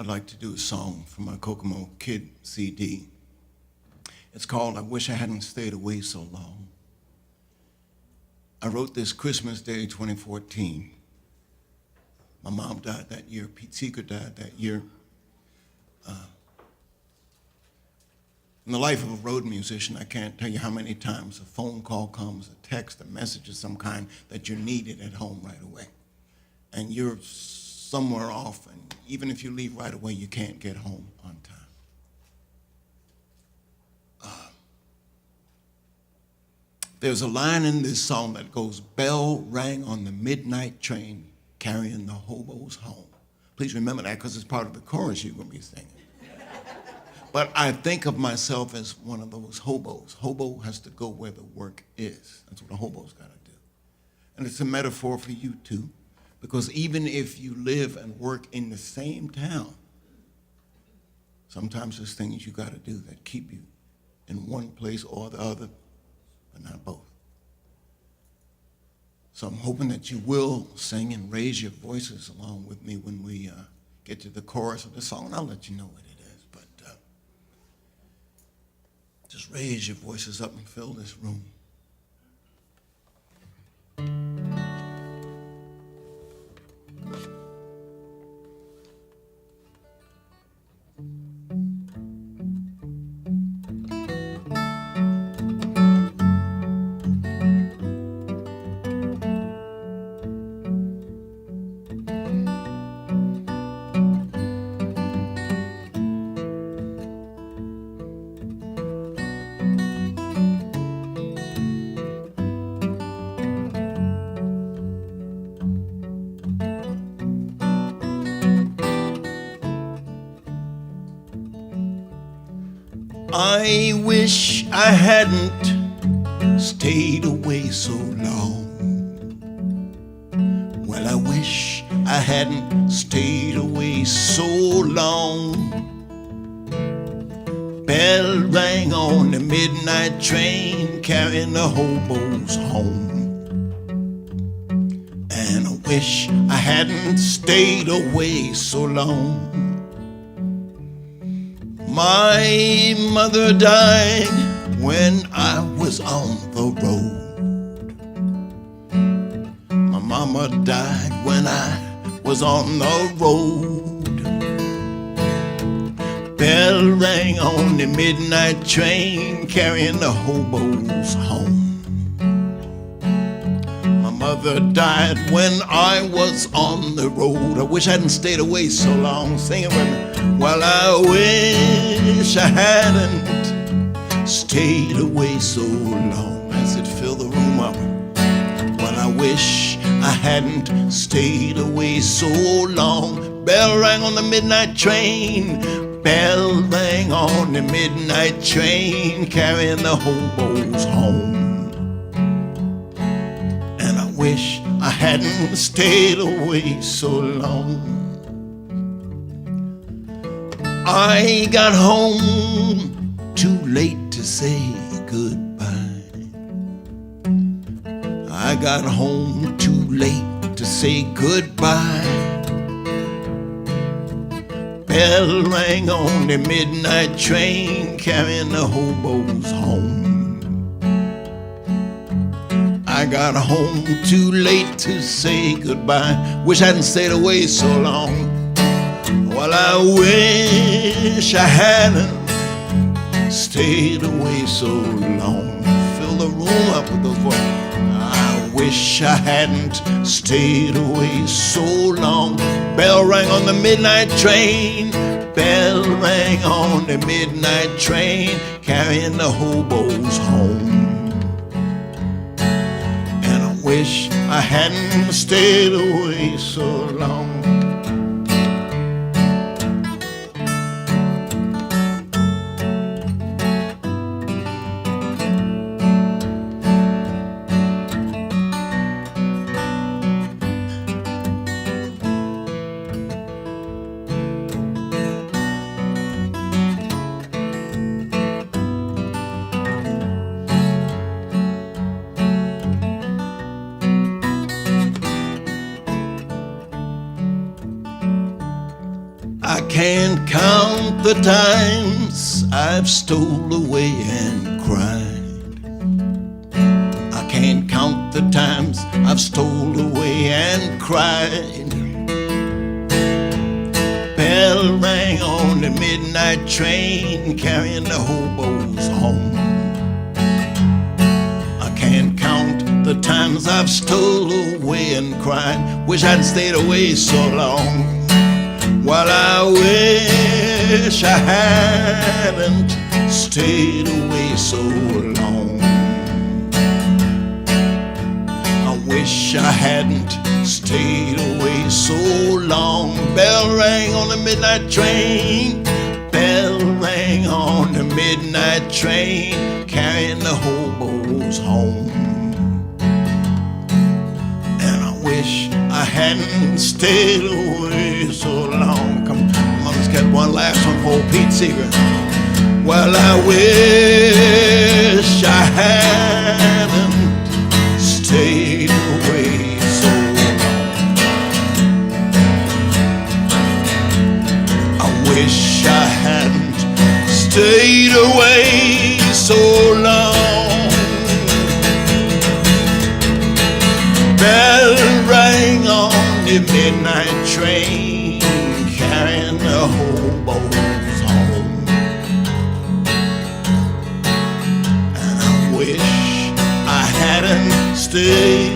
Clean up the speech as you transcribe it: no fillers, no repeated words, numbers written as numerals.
I'd like to do a song from my Kokomo Kid CD. It's called I Wish I Hadn't Stayed Away So Long. I wrote this Christmas Day 2014. My mom died that year. Pete Seeger died that year. In the life of a road musician, I can't tell you how many times a phone call comes, a text, a message of some kind that you're needed at home right away. And you're somewhere off, and even if you leave right away, you can't get home on time. There's a line in this song that goes, "Bell rang on the midnight train carrying the hobos home." Please remember that because it's part of the chorus you're going to be singing. But I think of myself as one of those hobos. Hobo has to go where the work is. That's what a hobo's got to do. And it's a metaphor for you too, because even if you live and work in the same town, sometimes there's things you got to do that keep you in one place or the other, but not both. So I'm hoping that you will sing and raise your voices along with me when we get to the chorus of the song, and I'll let you know what it is. But just raise your voices up and fill this room. I wish I hadn't stayed away so long. Well, I wish I hadn't stayed away so long. Bell rang on the midnight train carrying the hobos home. And I wish I hadn't stayed away so long. My mother died when I was on the road. My mama died when I was on the road. Bell rang on the midnight train carrying the hobos home. My mother died when I was on the road. I wish I hadn't stayed away so long. Sing it with me. Well, I wish I hadn't stayed away so long. As it filled the room up. Well, I wish I hadn't stayed away so long. Bell rang on the midnight train. Bell rang on the midnight train carrying the hobos home. And I wish I hadn't stayed away so long. I got home too late to say goodbye. I got home too late to say goodbye. Bell rang on the midnight train carrying the hobos home. I got home too late to say goodbye. Wish I hadn't stayed away so long. Well, I wish I hadn't stayed away so long. Fill the room up with those voices. I wish I hadn't stayed away so long. Bell rang on the midnight train. Bell rang on the midnight train carrying the hobos home. And I wish I hadn't stayed away so long. I can't count the times I've stole away and cried. I can't count the times I've stole away and cried. Bell rang on the midnight train carrying the hobos home. I can't count the times I've stole away and cried. Wish I'd stayed away so long. While I wish I hadn't stayed away so long. I wish I hadn't stayed away so long. Bell rang on the midnight train. Bell rang on the midnight train carrying the hobos home. And I wish I hadn't stayed away so long. Come on, let's get one last one for Pete Seeger. Well, I wish I hadn't stayed away so long. I wish I hadn't stayed away so long. Bell rang on the midnight train carrying the hobos home. And I wish I hadn't stayed